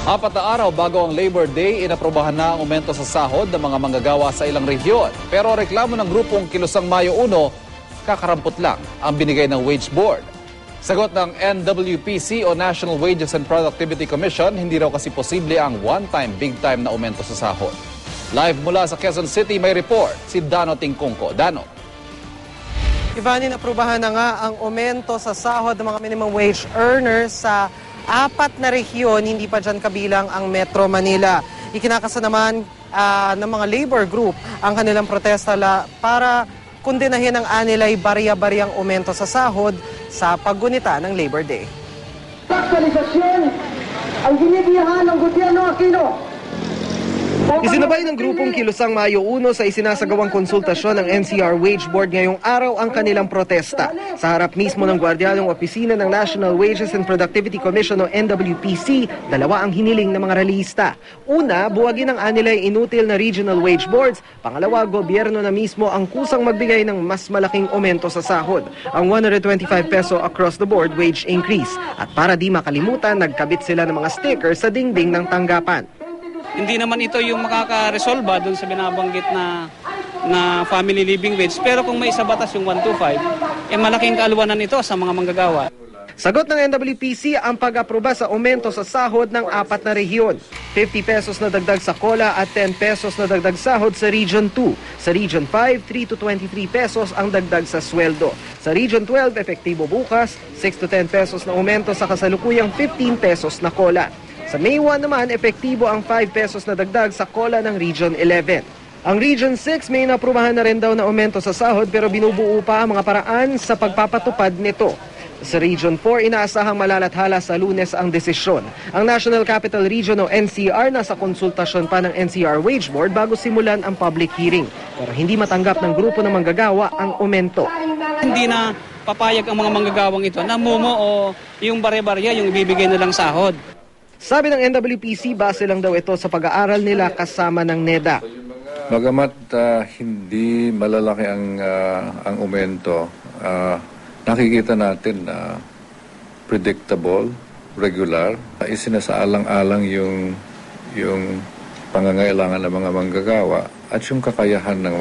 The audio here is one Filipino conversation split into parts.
4 na araw bago ang Labor Day, inaprobahan na ang aumento sa sahod ng mga manggagawa sa ilang rehiyon. Pero reklamo ng grupong Kilusang Mayo 1, kakarampot lang ang binigay ng Wage Board. Sagot ng NWPC o National Wages and Productivity Commission, hindi raw kasi posible ang one-time, big-time na aumento sa sahod. Live mula sa Quezon City, may report si Dano Tingkungko. Dano. Ivan, inaprubahan na nga ang aumento sa sahod ng mga minimum wage earners sa 4 na rehiyon, hindi pa dyan kabilang ang Metro Manila. Ikinakasa naman ng mga labor group ang kanilang protesta para kundinahin ang anilay barya-baryang aumento sa sahod sa paggunita ng Labor Day. Aktualisasyon ang ginigiyahan ng gobyerno Aquino. Isinabay ng grupong Kilusang Mayo 1 sa isinasagawang konsultasyon ng NCR Wage Board ngayong araw ang kanilang protesta. Sa harap mismo ng gwardyadong opisina ng National Wages and Productivity Commission o NWPC, 2 ang hiniling ng mga ralista. Una, buwagin ang anilay inutil na regional wage boards. Pangalawa, gobyerno na mismo ang kusang magbigay ng mas malaking aumento sa sahod, ang 125 peso across the board wage increase. At para di makalimutan, nagkabit sila ng mga sticker sa dingding ng tanggapan. Hindi naman ito yung makakaresolba doon sa binabanggit na family living wage. Pero kung may isa batas yung 125, malaking kaalwanan ito sa mga manggagawa. Sagot ng NWPC ang pag-aproba sa aumento sa sahod ng 4 na rehiyon. 50 pesos na dagdag sa COLA at 10 pesos na dagdag sahod sa Region 2. Sa Region 5, 3 to 23 pesos ang dagdag sa sweldo. Sa Region 12, epektibo bukas, 6 to 10 pesos na aumento sa kasalukuyang 15 pesos na COLA. Sa May 1 naman, epektibo ang 5 pesos na dagdag sa COLA ng Region 11. Ang Region 6 may naprubahan na rin daw na aumento sa sahod pero binubuo pa ang mga paraan sa pagpapatupad nito. Sa Region 4, inaasahang malalathala sa Lunes ang desisyon. Ang National Capital Region o NCR nasa konsultasyon pa ng NCR Wage Board bago simulan ang public hearing. Pero hindi matanggap ng grupo ng manggagawa ang aumento. Hindi na papayag ang mga manggagawang ito na mumo o yung bare-barya yung ibibigay nilang sahod. Sabi ng NWPC, base lang daw ito sa pag-aaral nila kasama ng NEDA. Bagamat hindi malalaki ang aumento, nakikita natin na predictable, regular, isinasaalang-alang yung pangangailangan ng mga manggagawa at yung kakayahan ng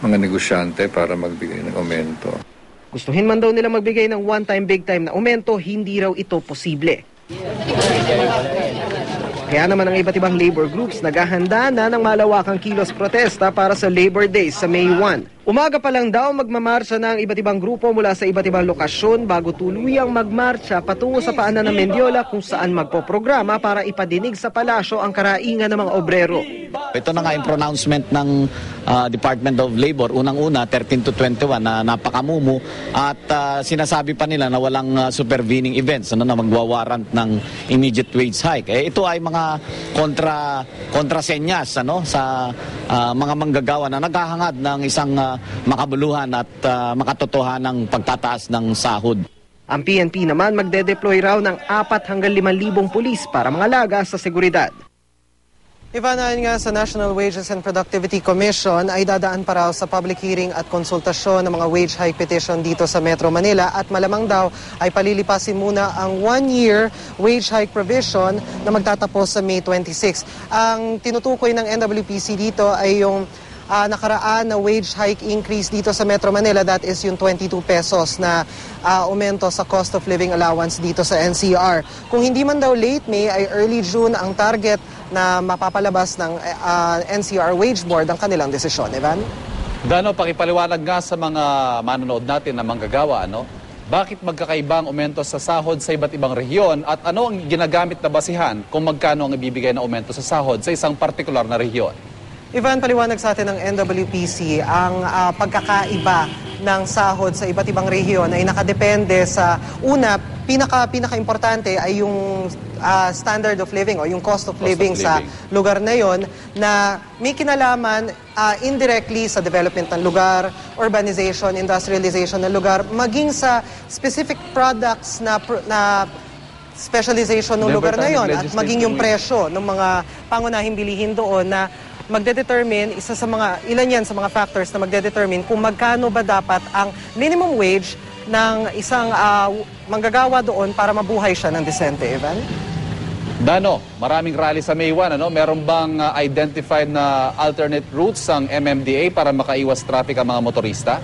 mga negosyante para magbigay ng aumento. Gustuhin man daw nila magbigay ng one-time, big-time na aumento, hindi raw ito posible. Kaya naman ang iba't ibang labor groups naghahanda na ng malawakang kilos protesta para sa Labor Day sa May 1. Umaga pa lang daw magmamarsya na ang iba't ibang grupo mula sa iba't ibang lokasyon bago tuluyang magmarcha patungo sa paanan ng Mendiola kung saan magpoprograma para ipadinig sa palasyo ang karaingan ng mga obrero. Ito na nga yung pronouncement ng Department of Labor, unang-una 13 to 21 na napakamumu at sinasabi pa nila na walang supervening events na magwawarrant ng immediate wage hike. Ito ay mga kontrasenyas sa mga manggagawa na naghahangad ng isang makabuluhan at makatotohanang pagtataas ng sahod. Ang PNP naman magde-deploy raw ng 4 hanggang 5,000 pulis para mangalaga sa seguridad. Ivanayan nga sa National Wages and Productivity Commission ay dadaan pa raw sa public hearing at konsultasyon ng mga wage hike petition dito sa Metro Manila at malamang daw ay palilipasin muna ang 1-year wage hike provision na magtatapos sa May 26. Ang tinutukoy ng NWPC dito ay yung nakaraan na wage hike increase dito sa Metro Manila, that is yung 22 pesos na aumento sa cost of living allowance dito sa NCR. Kung hindi man daw late May ay early June ang target na mapapalabas ng NCR Wage Board ang kanilang desisyon. Evan? Dano, pakipaliwanag nga sa mga manonood natin na manggagawa, bakit magkakaibang aumento sa sahod sa iba't ibang rehiyon at ano ang ginagamit na basihan kung magkano ang ibibigay na aumento sa sahod sa isang partikular na rehiyon? Ivan, paliwanag sa atin ng NWPC, ang pagkakaiba ng sahod sa iba't ibang rehiyon ay nakadepende sa una, pinaka-importante ay yung standard of living o yung cost of living sa lugar na yon na may kinalaman indirectly sa development ng lugar, urbanization, industrialization ng lugar, maging sa specific products na specialization ng lugar na yon at maging yung presyo ng mga pangunahing bilihin doon na magdedetermine, ilan yan sa mga factors na magdedetermine kung magkano ba dapat ang minimum wage ng isang manggagawa doon para mabuhay siya ng desente, Evan? Dano, maraming rally sa May 1. Meron bang identified na alternate routes ang MMDA para makaiwas traffic ang mga motorista?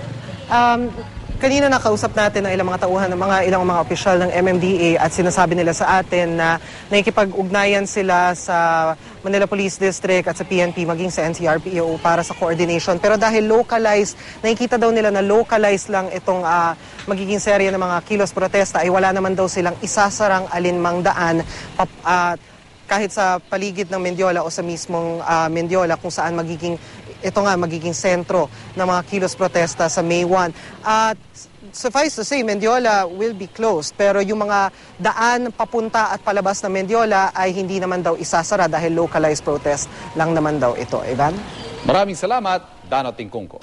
Kanina nakausap natin ng ilang mga tauhan, ng ilang mga opisyal ng MMDA at sinasabi nila sa atin na nakikipag-ugnayan sila sa Manila Police District at sa PNP maging sa NCRPO para sa coordination. Pero dahil localized, nakikita daw nila na localized lang itong magiging serye ng mga kilos protesta ay wala naman daw silang isasarang alinmang daan kahit sa paligid ng Mendiola o sa mismong Mendiola kung saan magiging sentro ng mga kilos protesta sa May 1. At suffice to say, Mendiola will be closed. Pero yung mga daan papunta at palabas ng Mendiola ay hindi naman daw isasara dahil localized protest lang naman daw ito. Ivan? Maraming salamat, Dano Tingkungko.